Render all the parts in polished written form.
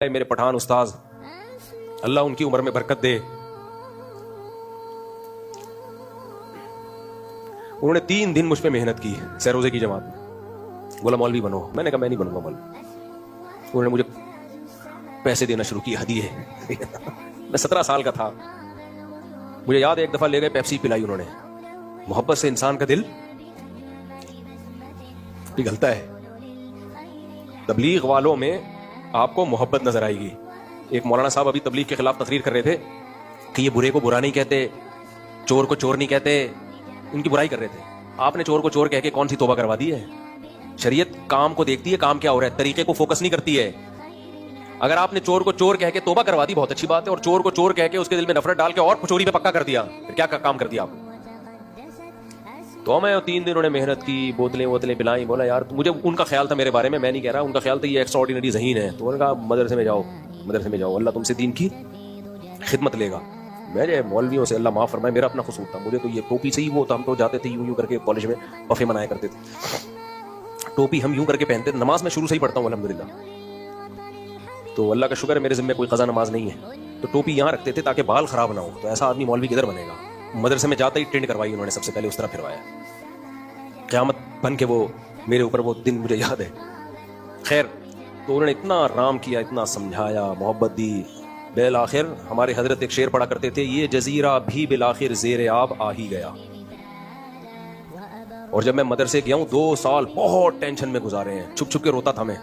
میرے پٹھان استاذ، اللہ ان کی عمر میں برکت دے، انہوں نے 3 دن مجھ پہ محنت کی سیروزے کی جماعت میں، بولا مولوی بنو. میں نے کہا میں نہیں بنوں گا مولوی. انہوں نے مجھے پیسے دینا شروع کی، ہدیے. میں 17 سال کا تھا. مجھے یاد ہے ایک دفعہ لے گئے پیپسی پلائی انہوں نے. محبت سے انسان کا دل پگھلتا ہے. تبلیغ والوں میں آپ کو محبت نظر آئے گی. ایک مولانا صاحب ابھی تبلیغ کے خلاف تقریر کر رہے تھے کہ یہ برے کو برا نہیں کہتے، چور کو چور نہیں کہتے، ان کی برائی کر رہے تھے. آپ نے چور کو چور کہہ کے کون سی توبہ کروا دی ہے؟ شریعت کام کو دیکھتی ہے، کام کیا ہو رہا ہے، طریقے کو فوکس نہیں کرتی ہے. اگر آپ نے چور کو چور کہہ کے توبہ کروا دی بہت اچھی بات ہے، اور چور کو چور کہہ کے اس کے دل میں نفرت ڈال کے اور چوری پہ پکا کر دیا، پھر کیا کام کر دیا آپ؟ تو میں 3 دن انہوں نے محنت کی، بوتلیں پلائیں. بولا یار مجھے ان کا خیال تھا میرے بارے میں نہیں کہہ رہا، ان کا خیال تھا یہ ایکسٹرا آرڈینری ذہین ہے. تو انہوں نے کہا مدرسے میں جاؤ، اللہ تم سے دین کی خدمت لے گا. میرے مولویوں سے اللہ معاف فرمائے میرا اپنا قصور تھا. مجھے تو یہ ٹوپی سے ہی وہ تھا، ہم تو جاتے تھے یوں کر کے کالج میں پفے منایا کرتے تھے. ٹوپی ہم یوں کر کے پہنتے تھے. نماز میں شروع سے ہی پڑھتا ہوں الحمدللہ، تو اللہ کا شکر ہے میرے ذمہ کوئی قضا نماز نہیں ہے. تو ٹوپی یہاں رکھتے تھے تاکہ بال خراب نہ ہو. تو ایسا آدمی مولوی کدھر بنے گا؟ مدرسے میں جاتے ہی ٹرینڈ کروائی انہوں نے، سب سے پہلے اس طرح پھروایا. قیامت بن کے وہ میرے اوپر وہ دن مجھے یاد ہے. خیر تو انہوں نے اتنا آرام کیا، اتنا سمجھایا، محبت دی. بالآخر ہمارے حضرت ایک شعر پڑھا کرتے تھے، یہ جزیرہ بھی بالآخر زیر آب آ ہی گیا. اور جب میں مدرسے گیا ہوں 2 سال بہت ٹینشن میں گزارے ہیں، چھپ چھپ کے روتا تھا میں،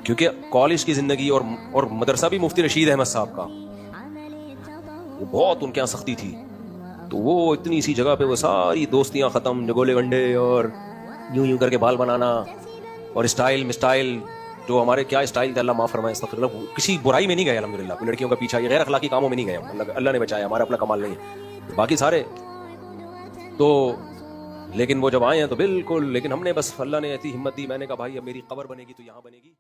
کیونکہ کالج کی زندگی اور مدرسہ بھی مفتی رشید احمد صاحب کا، وہ بہت ان کے یہاں سختی تھی. تو وہ اتنی سی جگہ پہ وہ ساری دوستیاں ختم، جگولے گنڈے اور یوں کر کے بال بنانا اور اسٹائل جو ہمارے کیا اسٹائل تھا، اللہ معاف فرمائے، استغفر اللہ. کسی برائی میں نہیں گئے الحمدللہ، کوئی لڑکیوں کا پیچھا یہ غیر اخلاقی کاموں میں نہیں گئے. اللہ نے بچایا، ہمارا اپنا کمال نہیں ہے باقی سارے تو. لیکن وہ جب آئے ہیں تو بالکل، لیکن ہم نے بس اللہ نے ایسی ہمت دی. میں نے کہا بھائی اب میری قبر بنے گی تو یہاں بنے گی.